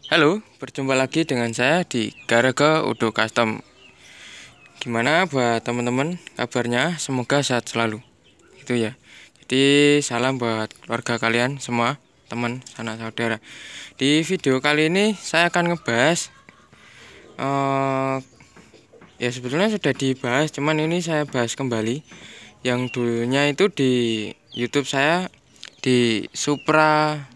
Halo, berjumpa lagi dengan saya di Garaga Udo Custom. Gimana buat teman-teman kabarnya? Semoga sehat selalu. Gitu ya. Jadi salam buat keluarga kalian semua, teman, sanak saudara. Di video kali ini saya akan ngebahas ya sebetulnya sudah dibahas, cuman ini saya bahas kembali. Yang dulunya itu di YouTube saya di Supra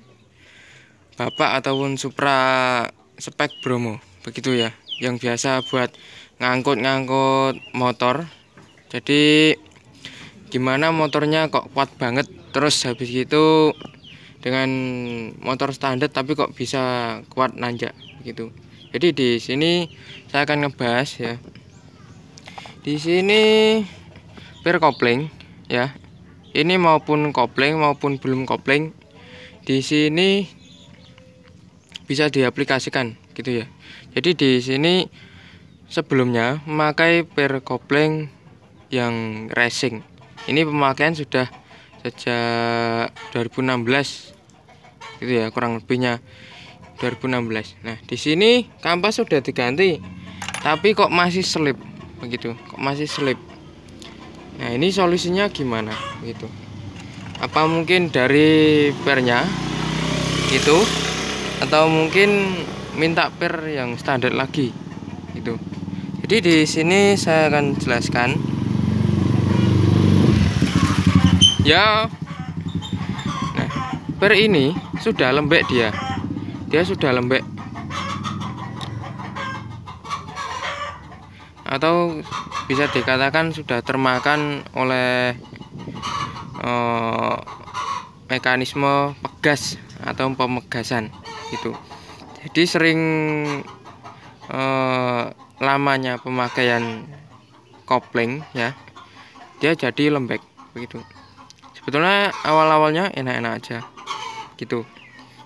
Bapak ataupun Supra Spek Bromo, begitu ya, yang biasa buat ngangkut-ngangkut motor. Jadi gimana motornya kok kuat banget, terus habis itu dengan motor standar tapi kok bisa kuat nanjak gitu. Jadi di sini saya akan ngebahas ya. Di sini per kopling ya. Ini maupun kopling maupun belum kopling di sini bisa diaplikasikan gitu ya. Jadi di sini sebelumnya memakai per kopling yang racing. Ini pemakaian sudah sejak 2016 gitu ya, kurang lebihnya 2016. Nah, di sini kampas sudah diganti tapi kok masih selip begitu. Kok masih selip. Nah, ini solusinya gimana gitu. Apa mungkin dari pernya itu atau mungkin minta per yang standar lagi gitu. Jadi di sini saya akan jelaskan ya. Nah, per ini sudah lembek, dia sudah lembek atau bisa dikatakan sudah termakan oleh mekanisme pegas atau pemegasan gitu. Jadi sering lamanya pemakaian kopling ya, dia jadi lembek begitu. Sebetulnya awal-awalnya enak-enak aja gitu.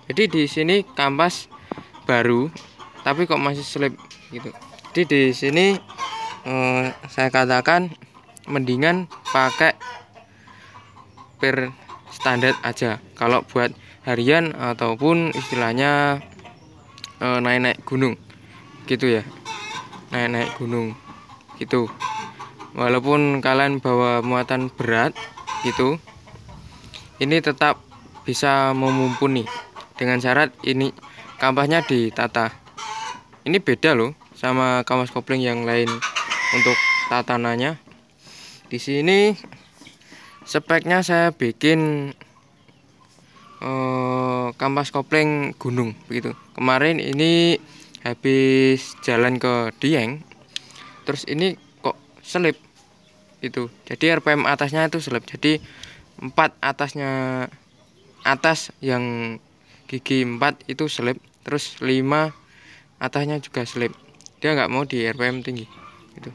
Jadi di sini kampas baru tapi kok masih slip gitu. Jadi di sini saya katakan mendingan pakai per standar aja kalau buat harian ataupun istilahnya naik-naik gunung gitu ya, naik-naik gunung gitu. Walaupun kalian bawa muatan berat gitu, ini tetap bisa memumpuni dengan syarat ini kampasnya ditata. Ini beda loh sama kampas kopling yang lain untuk tatanannya. Di sini speknya saya bikin kampas kopling gunung begitu. Kemarin ini habis jalan ke Dieng, terus ini kok selip itu. Jadi RPM atasnya itu selip. Jadi 4 atasnya, atas yang gigi 4 itu selip, terus 5 atasnya juga selip. Dia nggak mau di RPM tinggi gitu.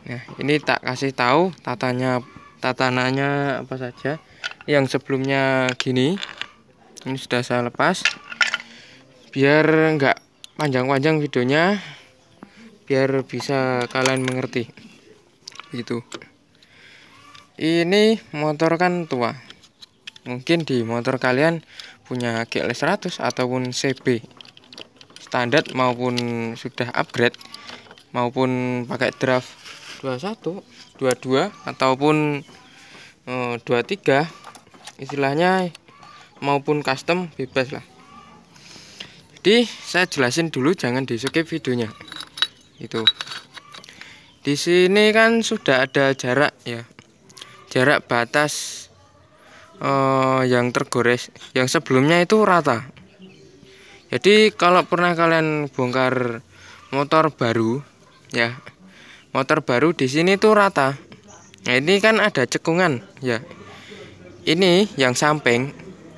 Nah, ini tak kasih tahu tatanannya apa saja. Yang sebelumnya gini, ini sudah saya lepas biar nggak panjang-panjang videonya, biar bisa kalian mengerti gitu. Ini motor kan tua, mungkin di motor kalian punya GLS 100 ataupun CB standar maupun sudah upgrade maupun pakai draft 21, 22 ataupun 23 istilahnya, maupun custom bebas lah. Jadi saya jelasin dulu, jangan di skip videonya itu. Di sini kan sudah ada jarak ya, jarak batas yang tergores, yang sebelumnya itu rata. Jadi kalau pernah kalian bongkar motor baru ya, motor baru di sini tuh rata. Nah, ini kan ada cekungan ya. Ini yang samping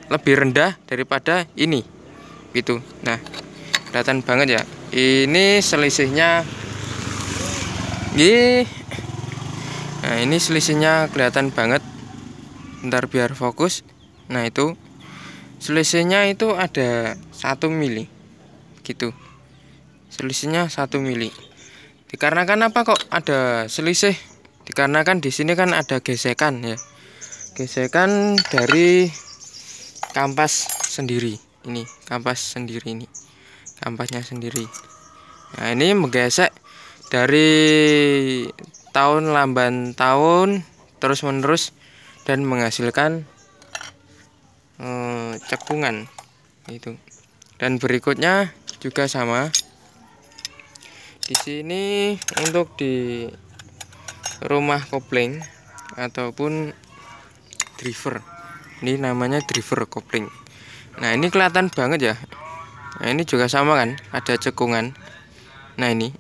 lebih rendah daripada ini gitu. Nah, kelihatan banget ya. Ini selisihnya. Nah, ini selisihnya kelihatan banget. Bentar biar fokus. Nah, itu selisihnya itu ada 1 mili gitu. Selisihnya 1 mili. Dikarenakan apa kok ada selisih? Dikarenakan di sini kan ada gesekan ya. Gesekan dari kampas sendiri. Ini kampas sendiri ini. kampasnya sendiri. Nah, ini menggesek dari tahun lamban tahun terus menerus dan menghasilkan cekungan itu. Dan berikutnya juga sama. Di sini untuk di rumah kopling ataupun driver. Ini namanya driver kopling. Nah, ini kelihatan banget ya. Nah, ini juga sama kan, ada cekungan. Nah, ini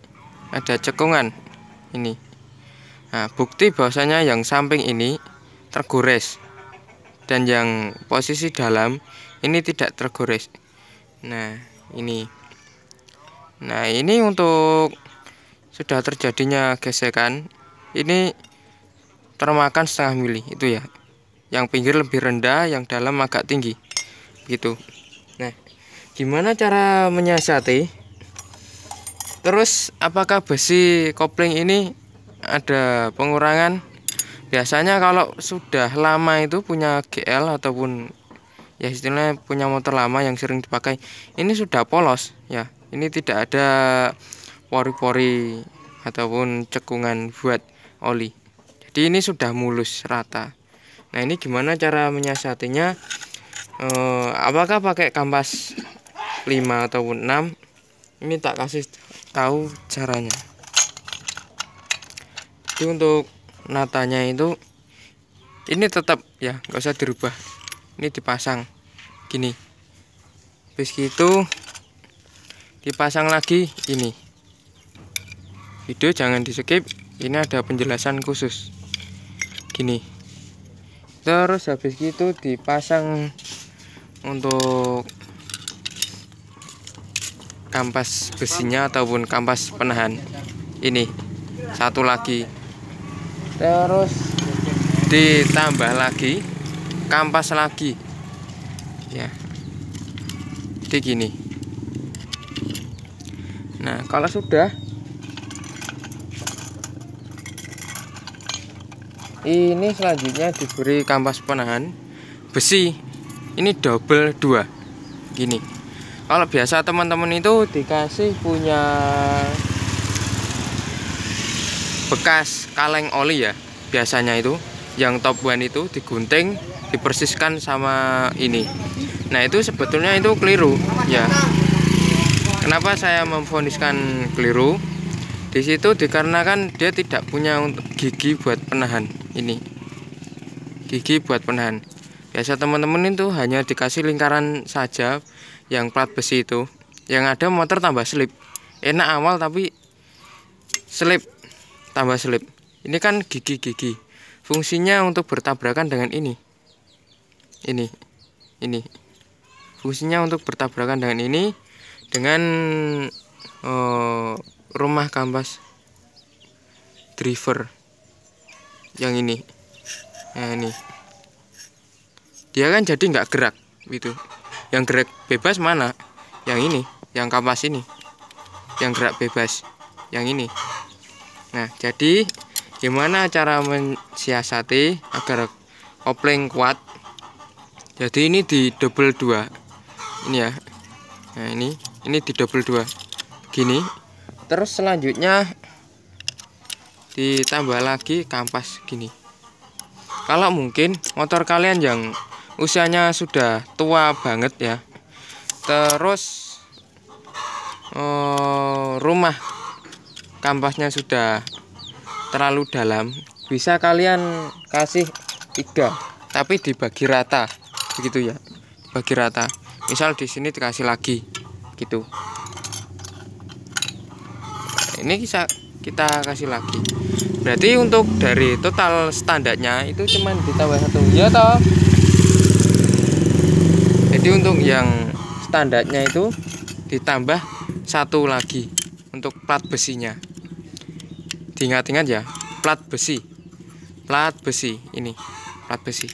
ada cekungan ini. Nah, bukti bahwasanya yang samping ini tergores dan yang posisi dalam ini tidak tergores. Nah, ini. Nah, ini untuk sudah terjadinya gesekan. Ini termakan setengah mili itu ya. Yang pinggir lebih rendah, yang dalam agak tinggi. Gitu. Nah, gimana cara menyiasati? Terus apakah besi kopling ini ada pengurangan? Biasanya kalau sudah lama itu punya GL ataupun ya istilahnya punya motor lama yang sering dipakai, ini sudah polos ya. Ini tidak ada pori-pori ataupun cekungan buat oli. Jadi ini sudah mulus rata. Nah, ini gimana cara menyiasatinya? Apakah pakai kampas 5 ataupun 6? Ini tak kasih tahu caranya. Jadi untuk natanya itu ini tetap ya, nggak usah dirubah. Ini dipasang gini. Habis gitu dipasang lagi ini. Video jangan di skip. Ini ada penjelasan khusus. Gini. Terus habis gitu dipasang untuk kampas besinya ataupun kampas penahan ini satu lagi, terus ditambah lagi kampas lagi ya, jadi gini. Nah, kalau sudah ini selanjutnya diberi kampas penahan besi ini double 2 gini. Kalau biasa teman-teman itu dikasih punya bekas kaleng oli ya, biasanya itu yang top one itu digunting, dipersiskan sama ini. Nah, itu sebetulnya itu keliru ya. Kenapa saya memvoniskan keliru? Di situ dikarenakan dia tidak punya gigi buat penahan ini. Gigi buat penahan. Biasa teman-teman itu hanya dikasih lingkaran saja yang plat besi itu, yang ada motor tambah slip. Enak awal tapi slip tambah slip. Ini kan gigi-gigi. Fungsinya untuk bertabrakan dengan ini. Ini. Fungsinya untuk bertabrakan dengan ini, dengan rumah kampas driver yang ini. Nah, ini. Dia kan jadi nggak gerak gitu. Yang gerak bebas mana? Yang ini, yang kampas ini. Yang gerak bebas, yang ini. Nah, jadi gimana cara mensiasati agar kopling kuat? Jadi ini di double 2. Ini ya. Nah, ini di double 2. Gini. Terus selanjutnya ditambah lagi kampas gini. Kalau mungkin motor kalian yang usianya sudah tua banget ya, terus rumah kampasnya sudah terlalu dalam, bisa kalian kasih 3 tapi dibagi rata begitu ya, bagi rata. Misal di sini dikasih lagi gitu. Ini bisa kita kasih lagi. Berarti untuk dari total standarnya itu cuman ditambah 1 ya toh. Jadi untuk yang standarnya itu ditambah 1 lagi untuk plat besinya. Diingat-ingat ya, plat besi ini, plat besi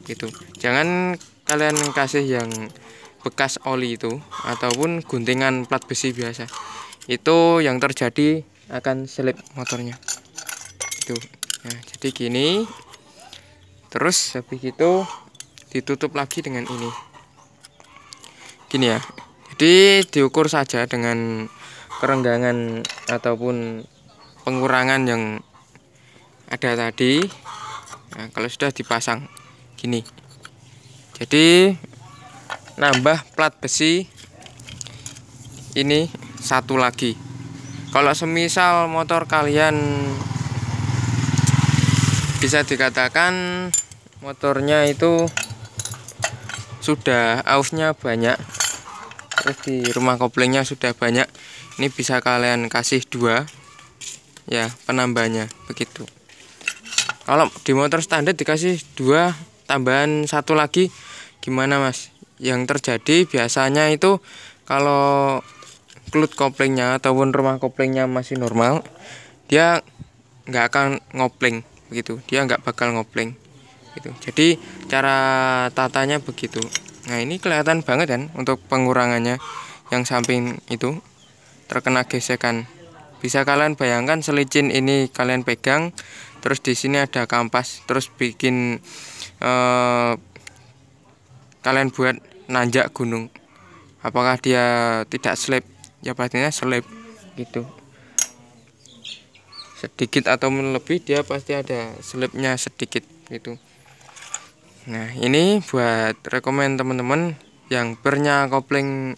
gitu. Jangan kalian kasih yang bekas oli itu ataupun guntingan plat besi biasa. Itu yang terjadi akan selip motornya. Itu. Nah, jadi gini. Terus habis itu ditutup lagi dengan ini. Gini ya. Jadi Jadi diukur saja dengan kerenggangan ataupun pengurangan yang ada tadi. Nah, kalau sudah dipasang gini, jadi nambah plat besi ini satu lagi. Kalau semisal motor kalian bisa dikatakan motornya itu sudah ausnya banyak, terus di rumah koplingnya sudah banyak, ini bisa kalian kasih dua ya penambahnya begitu. Kalau di motor standar dikasih dua tambahan satu lagi gimana mas? Yang terjadi biasanya itu kalau klut koplingnya ataupun rumah koplingnya masih normal, dia nggak akan ngopling begitu, dia nggak bakal ngopling gitu. Jadi cara tatanya begitu. Nah ini kelihatan banget kan untuk pengurangannya, yang samping itu terkena gesekan. Bisa kalian bayangkan selicin ini kalian pegang, terus di sini ada kampas, terus bikin kalian buat nanjak gunung. Apakah dia tidak slip? Ya pastinya slip gitu. Sedikit atau lebih dia pasti ada slipnya sedikit gitu. Nah ini buat rekomend teman-teman yang pernya kopling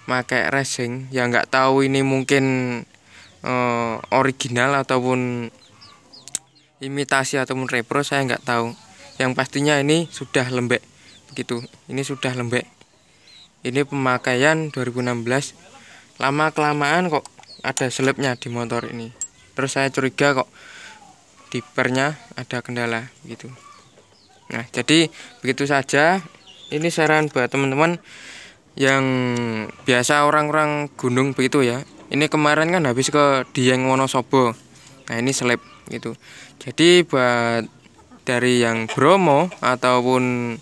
pakai racing, yang nggak tahu ini mungkin original ataupun imitasi ataupun repro, saya nggak tahu. Yang pastinya ini sudah lembek begitu. Ini sudah lembek. Ini pemakaian 2016. Lama kelamaan kok ada selipnya di motor ini. Terus saya curiga kok di pernya ada kendala gitu. Nah jadi begitu saja. Ini saran buat teman-teman yang biasa orang-orang gunung begitu ya. Ini kemarin kan habis ke Dieng Wonosobo. Nah ini selip gitu. Jadi buat dari yang Bromo ataupun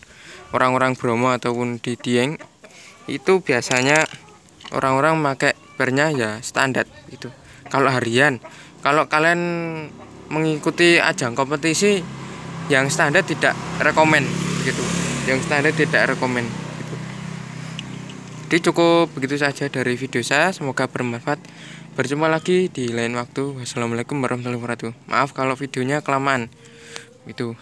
orang-orang Bromo ataupun di Dieng, itu biasanya orang-orang pakai pernya ya standar gitu. Kalau harian, kalau kalian mengikuti ajang kompetisi, yang standar tidak rekomen gitu. Yang standar tidak rekomen. Jadi cukup begitu saja dari video saya, semoga bermanfaat. Berjumpa lagi di lain waktu. Wassalamualaikum warahmatullahi wabarakatuh. Maaf kalau videonya kelamaan gitu.